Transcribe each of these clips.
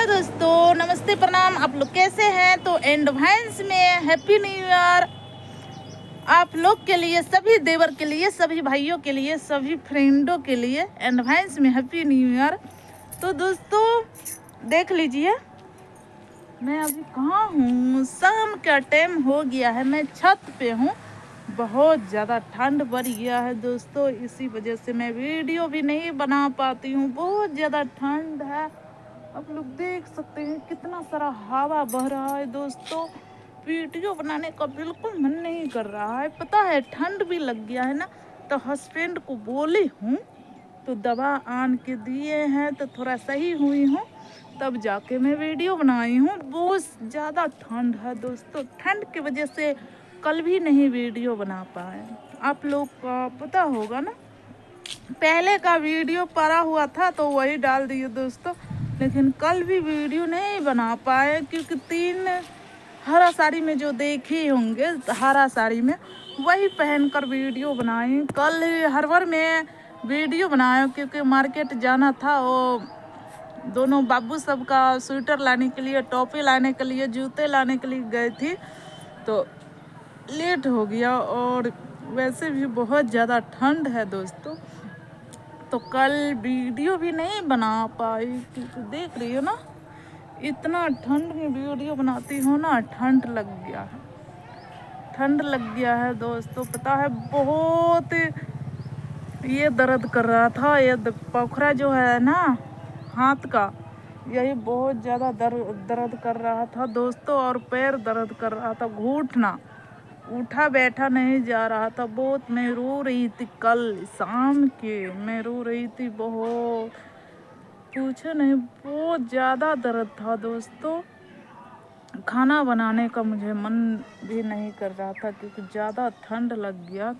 Hello दोस्तों, नमस्ते प्रणाम। आप लोग कैसे हैं? तो एडवांस में हैप्पी न्यू ईयर आप लोग के लिए, सभी देवर के लिए, सभी भाइयों के लिए, सभी फ्रेंडों के लिए एडवांस में हैप्पी न्यू ईयर। तो दोस्तों देख लीजिए, मैं अभी कहाँ हूँ। शाम का टाइम हो गया है, मैं छत पे हूँ। बहुत ज़्यादा ठंड बढ़ गया है दोस्तों, इसी वजह से मैं वीडियो भी नहीं बना पाती हूँ। बहुत ज़्यादा ठंड है, आप लोग देख सकते हैं कितना सारा हवा बह रहा है दोस्तों। वीडियो बनाने का बिल्कुल मन नहीं कर रहा है। पता है ठंड भी लग गया है ना, तो हस्बैंड को बोली हूँ तो दवा आन के दिए हैं, तो थोड़ा सही हुई हूँ, तब जाके मैं वीडियो बनाई हूँ। बहुत ज़्यादा ठंड है दोस्तों, ठंड की वजह से कल भी नहीं वीडियो बना पाए। आप लोग का पता होगा ना, पहले का वीडियो पड़ा हुआ था तो वही डाल दिए दोस्तों, लेकिन कल भी वीडियो नहीं बना पाए क्योंकि 3 हरा साड़ी में जो देखे होंगे, हरा साड़ी में वही पहनकर वीडियो बनाई। कल हरवर में वीडियो बनाया क्योंकि मार्केट जाना था। वो दोनों बाबू सब का स्वेटर लाने के लिए, टोपी लाने के लिए, जूते लाने के लिए गए थी, तो लेट हो गया। और वैसे भी बहुत ज़्यादा ठंड है दोस्तों, तो कल वीडियो भी नहीं बना पाई क्योंकि देख रही हो ना, इतना ठंड में वीडियो बनाती हूँ ना, ठंड लग गया है, ठंड लग गया है दोस्तों। पता है बहुत ये दर्द कर रहा था, ये पोखरा जो है ना हाथ का, यही बहुत ज़्यादा दर्द कर रहा था दोस्तों। और पैर दर्द कर रहा था, घुटना उठा बैठा नहीं जा रहा था। बहुत मैं रो रही थी, कल शाम के मैं रो रही थी बहुत, पूछो नहीं, बहुत ज़्यादा दर्द था दोस्तों। खाना बनाने का मुझे मन भी नहीं कर रहा था क्योंकि ज़्यादा ठंड लग गया,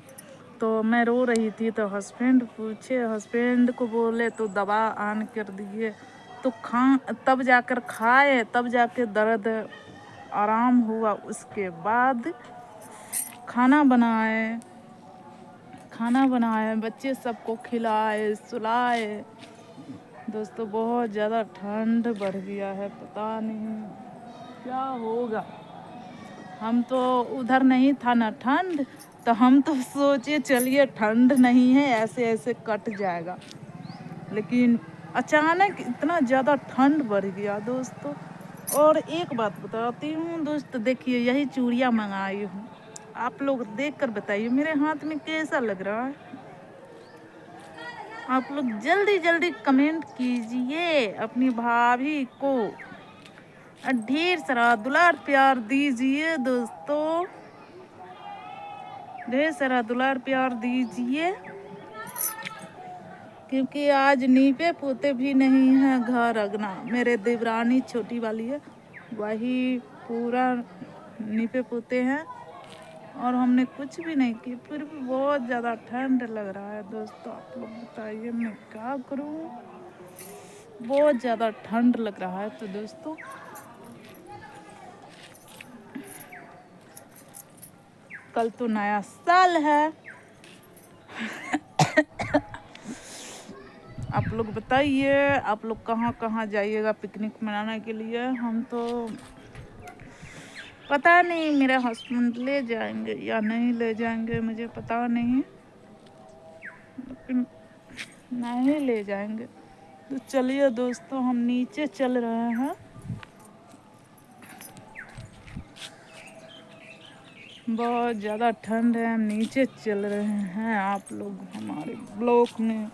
तो मैं रो रही थी। तो हस्बैंड पूछे, हस्बैंड को बोले तो दवा आन कर दिए, तो तब जाकर खाए, तब जाके दर्द आराम हुआ। उसके बाद खाना बनाए, बच्चे सबको खिलाए, सुलाए दोस्तों। बहुत ज़्यादा ठंड बढ़ गया है, पता नहीं क्या होगा। हम तो उधर नहीं था ना ठंड, तो हम तो सोचे चलिए ठंड नहीं है, ऐसे ऐसे कट जाएगा, लेकिन अचानक इतना ज़्यादा ठंड बढ़ गया दोस्तों। और एक बात बताती हूँ दोस्त, देखिए यही चूड़ियाँ मंगाई हूँ, आप लोग देखकर बताइए मेरे हाथ में कैसा लग रहा है। आप लोग जल्दी जल्दी कमेंट कीजिए, अपनी भाभी को ढेर सारा दुलार प्यार दीजिए दोस्तों, ढेर सारा दुलार प्यार दीजिए, क्योंकि आज नीपे पोते भी नहीं है घर अगना। मेरे देवरानी छोटी वाली है, वही पूरा नीपे पोते हैं, और हमने कुछ भी नहीं किया, फिर भी बहुत ज़्यादा ठंड लग रहा है दोस्तों। आप लोग बताइए मैं क्या करूं, बहुत ज़्यादा ठंड लग रहा है। तो दोस्तों कल तो नया साल है। आप लोग बताइए, आप लोग कहाँ कहाँ जाइएगा पिकनिक मनाने के लिए? हम तो पता नहीं मेरे हस्बैंड ले जाएंगे या नहीं ले जाएंगे, मुझे पता नहीं, लेकिन नहीं ले जाएंगे। तो चलिए दोस्तों, हम नीचे चल रहे हैं। बहुत ज़्यादा ठंड है, हम नीचे चल रहे हैं। आप लोग हमारे ब्लॉग में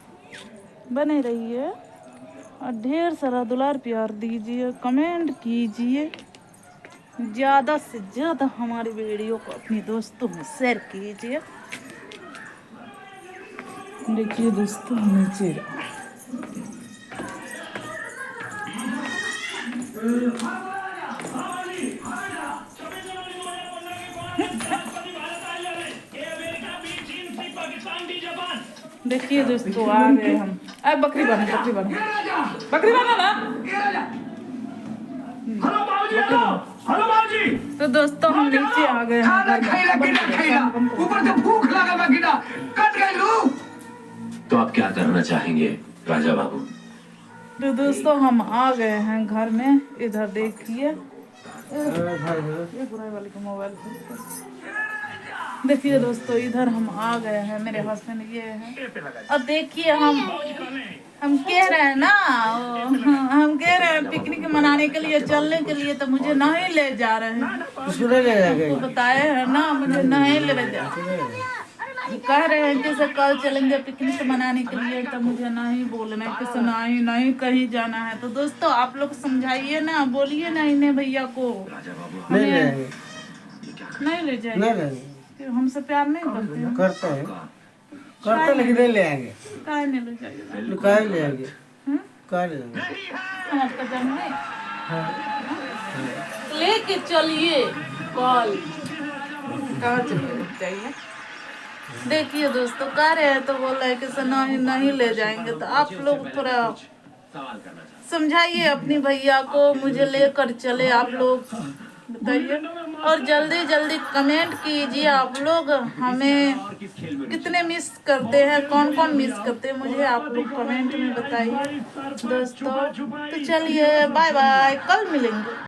बने रहिए और ढेर सारा दुलार प्यार दीजिए, कमेंट कीजिए, ज़्यादा से ज़्यादा हमारी वीडियो को अपने दोस्तों में शेयर कीजिए। देखिए दोस्तों नीचे देखिए दोस्तों आ गए हम। अब बकरी बनो ना। तो दोस्तों हम नीचे आ गए हैं। ऊपर से भूख लगा। तो आप क्या करना चाहेंगे राजा बाबू? तो दोस्तों हम आ गए हैं घर में। इधर देखिए ये बुराई वाले का मोबाइल देखिए दोस्तों, इधर हम आ गए हैं, मेरे हस्बैंड ये है। अब देखिए हम कह रहे हैं ना, हम कह रहे हैं पिकनिक मनाने के लिए चलने के लिए, तो मुझे नहीं ले जा रहे हैं। आपको बताए हैं ना, मुझे नहीं ले जा, कह रहे हैं कि सर कल चलेंगे पिकनिक मनाने के लिए, तो मुझे नहीं बोलना है कि नहीं नहीं कहीं जाना है। तो दोस्तों आप लोग समझाइए ना, बोलिए ना इन्हें भैया को नहीं ले जाएंगे। हमसे प्यार नहीं करते हैं? करते लेकिन नहीं ले आएंगे। काहे नहीं ले जाएंगे? काहे ले आएंगे? काहे ले आएंगे? हम आपका जन्म है, लेके चलिए कल। कहाँ चाहिए? देखिए दोस्तों कह रहे हैं, तो बोल रहे हैं कि सर नहीं नहीं ले जाएंगे। तो आप लोग थोड़ा समझाइए अपनी भैया को, मुझे लेकर चले आप लोग, बताइए। और जल्दी जल्दी कमेंट कीजिए आप लोग, हमें कितने मिस करते हैं, कौन कौन मिस करते हैं, मुझे आप लोग कमेंट में बताइए दोस्तों। तो चलिए बाय बाय, कल मिलेंगे।